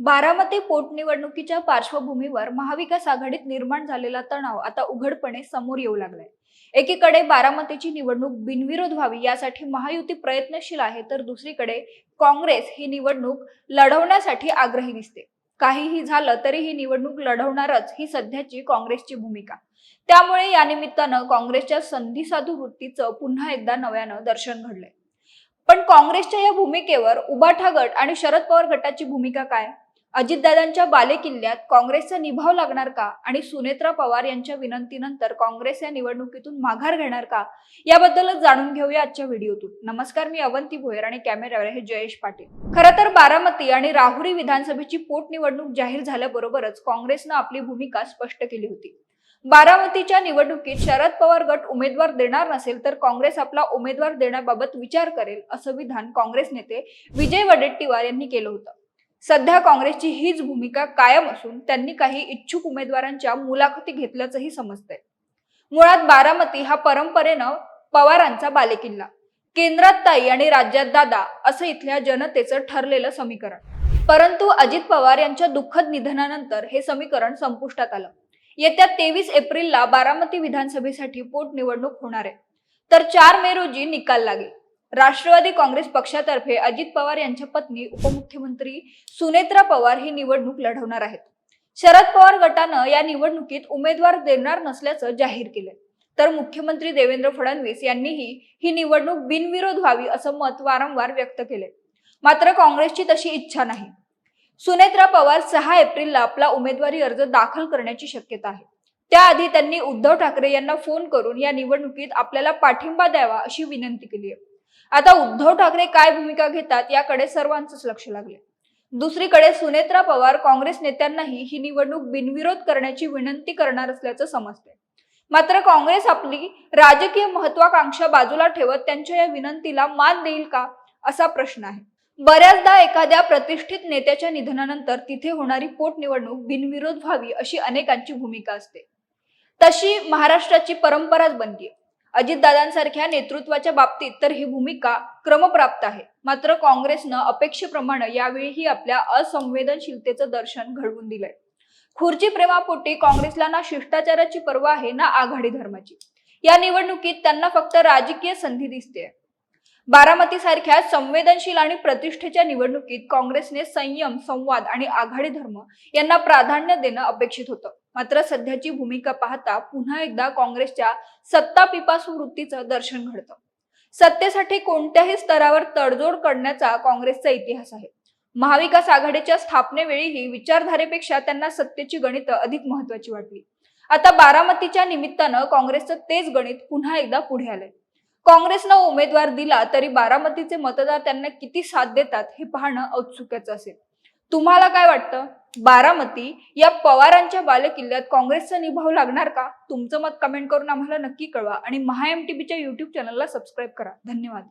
बारामती पोटनिवडणुकीच्या पार्श्वभूमीवर महाविकास आघाडीत निर्माण झालेला तणाव आता उघडपणे समोर येऊ लागलाय। एकीकडे बारामतीची निवडणूक बिनविरोध व्हावी यासाठी महायुती प्रयत्नशील आहे, तर दुसरीकडे काँग्रेस ही निवडणूक लढवण्यासाठी आग्रही दिसते। काहीही झालं तरी ही निवडणूक लढवणारच ही सध्याची काँग्रेसची भूमिका। त्यामुळे या निमित्तानं काँग्रेसच्या संधिसाधू वृत्तीचं पुन्हा एकदा नव्यानं दर्शन घडलंय। पण काँग्रेसच्या या भूमिकेवर उबाठा गट आणि शरद पवार गटाची भूमिका काय? अजितदादांच्या बालेकिल्ल्यात काँग्रेसचा निभाव लागणार का? आणि सुनेत्रा पवार यांच्या विनंतीनंतर काँग्रेस या निवडणुकीतून माघार घेणार का? याबद्दलच जाणून घेऊया आजच्या व्हिडिओतून। नमस्कार, मी अवंती भोयर आणि कॅमेऱ्यावर आहे जयेश पाटील। खरं तर बारामती आणि राहुरी विधानसभेची पोटनिवडणूक जाहीर झाल्याबरोबरच काँग्रेसनं आपली भूमिका स्पष्ट केली होती। बारामतीच्या निवडणुकीत शरद पवार गट उमेदवार देणार नसेल तर काँग्रेस आपला उमेदवार देण्याबाबत विचार करेल, असं विधान काँग्रेस नेते विजय वडेट्टीवार यांनी केलं होतं। सध्या काँग्रेसची हीच भूमिका कायम असून त्यांनी काही इच्छुक उमेदवारांच्या मुलाखती घेतल्याचंही समजतंय। मुळात बारामती हा परंपरेनं पवारांचा बालेकिल्ला, केंद्रात ताई आणि राज्यात दादा असं इथल्या जनतेचं ठरलेलं समीकरण। परंतु अजित पवार यांच्या दुःखद निधनानंतर हे समीकरण संपुष्टात आलं। येत्या 23 एप्रिलला बारामती विधानसभेसाठी पोटनिवडणूक होणार आहे, तर 4 मे रोजी निकाल लागेल। राष्ट्रवादी काँग्रेस पक्षातर्फे अजित पवार यांच्या पत्नी उपमुख्यमंत्री सुनेत्रा पवार ही निवडणूक लढवणार आहेत। शरद पवार गटानं या निवडणुकीत उमेदवार देणार नसल्याचं जाहीर केलंय, तर मुख्यमंत्री देवेंद्र फडणवीस यांनीही ही निवडणूक बिनविरोध व्हावी असं मत वारंवार व्यक्त केलंय। मात्र काँग्रेसची तशी इच्छा नाही। सुनेत्रा पवार 6 एप्रिलला आपला उमेदवारी अर्ज दाखल करण्याची शक्यता आहे। त्याआधी त्यांनी उद्धव ठाकरे यांना फोन करून या निवडणुकीत आपल्याला पाठिंबा द्यावा अशी विनंती केली आहे। आता उद्धव ठाकरे काय भूमिका घेतात याकडे सर्वांचंच लक्ष लागले। दुसरीकडे सुनेत्रा पवार काँग्रेस नेत्यांनाही ही निवडणूक बिनविरोध करण्याची विनंती करणार असल्याचं समजते। मात्र काँग्रेस आपली राजकीय महत्वाकांक्षा बाजूला ठेवत त्यांच्या या विनंतीला मान देईल का, असा प्रश्न आहे। बऱ्याचदा एखाद्या प्रतिष्ठित नेत्याच्या निधनानंतर तिथे होणारी पोटनिवडणूक बिनविरोध व्हावी अशी अनेकांची भूमिका असते। तशी महाराष्ट्राची परंपराच बनली आहे। अजितदादांसारख्या नेतृत्वाच्या बाबतीत तर ही भूमिका क्रमप्राप्त आहे। मात्र काँग्रेसनं अपेक्षेप्रमाणे यावेळीही आपल्या असंवेदनशीलतेचं दर्शन घडवून दिलंय। खुर्ची प्रेमापोटी काँग्रेसला ना शिष्टाचाराची पर्वा आहे ना आघाडी धर्माची। या निवडणुकीत त्यांना फक्त राजकीय संधी दिसते। बारामती सारख्या संवेदनशील आणि प्रतिष्ठेच्या निवडणुकीत काँग्रेसने संयम, संवाद आणि आघाडी धर्म यांना प्राधान्य देणं अपेक्षित होतं। मात्र सध्याची भूमिका पाहता पुन्हा एकदा काँग्रेसच्या सत्ता पिपासू वृत्तीचं दर्शन घडतं। सत्तेसाठी कोणत्याही स्तरावर तडजोड करण्याचा काँग्रेसचा इतिहास आहे। महाविकास आघाडीच्या स्थापनेवेळीही विचारधारेपेक्षा त्यांना सत्तेची गणितं अधिक महत्वाची वाटली। आता बारामतीच्या निमित्तानं काँग्रेसचं तेच गणित पुन्हा एकदा पुढे आलंय। काँग्रेसनं उमेदवार दिला तरी बारामतीचे मतदार त्यांना किती साथ देतात हे पाहणं औत्सुक्याचं असेल। तुम्हाला काय वाटतं? बारामती या पवारांच्या बालेकिल्ल्यात काँग्रेसचा निभाव लागणार का? तुमचं मत कमेंट करून आम्हाला नक्की कळवा आणि महाएमटीबीच्या YouTube चॅनलला सबस्क्राईब करा। धन्यवाद।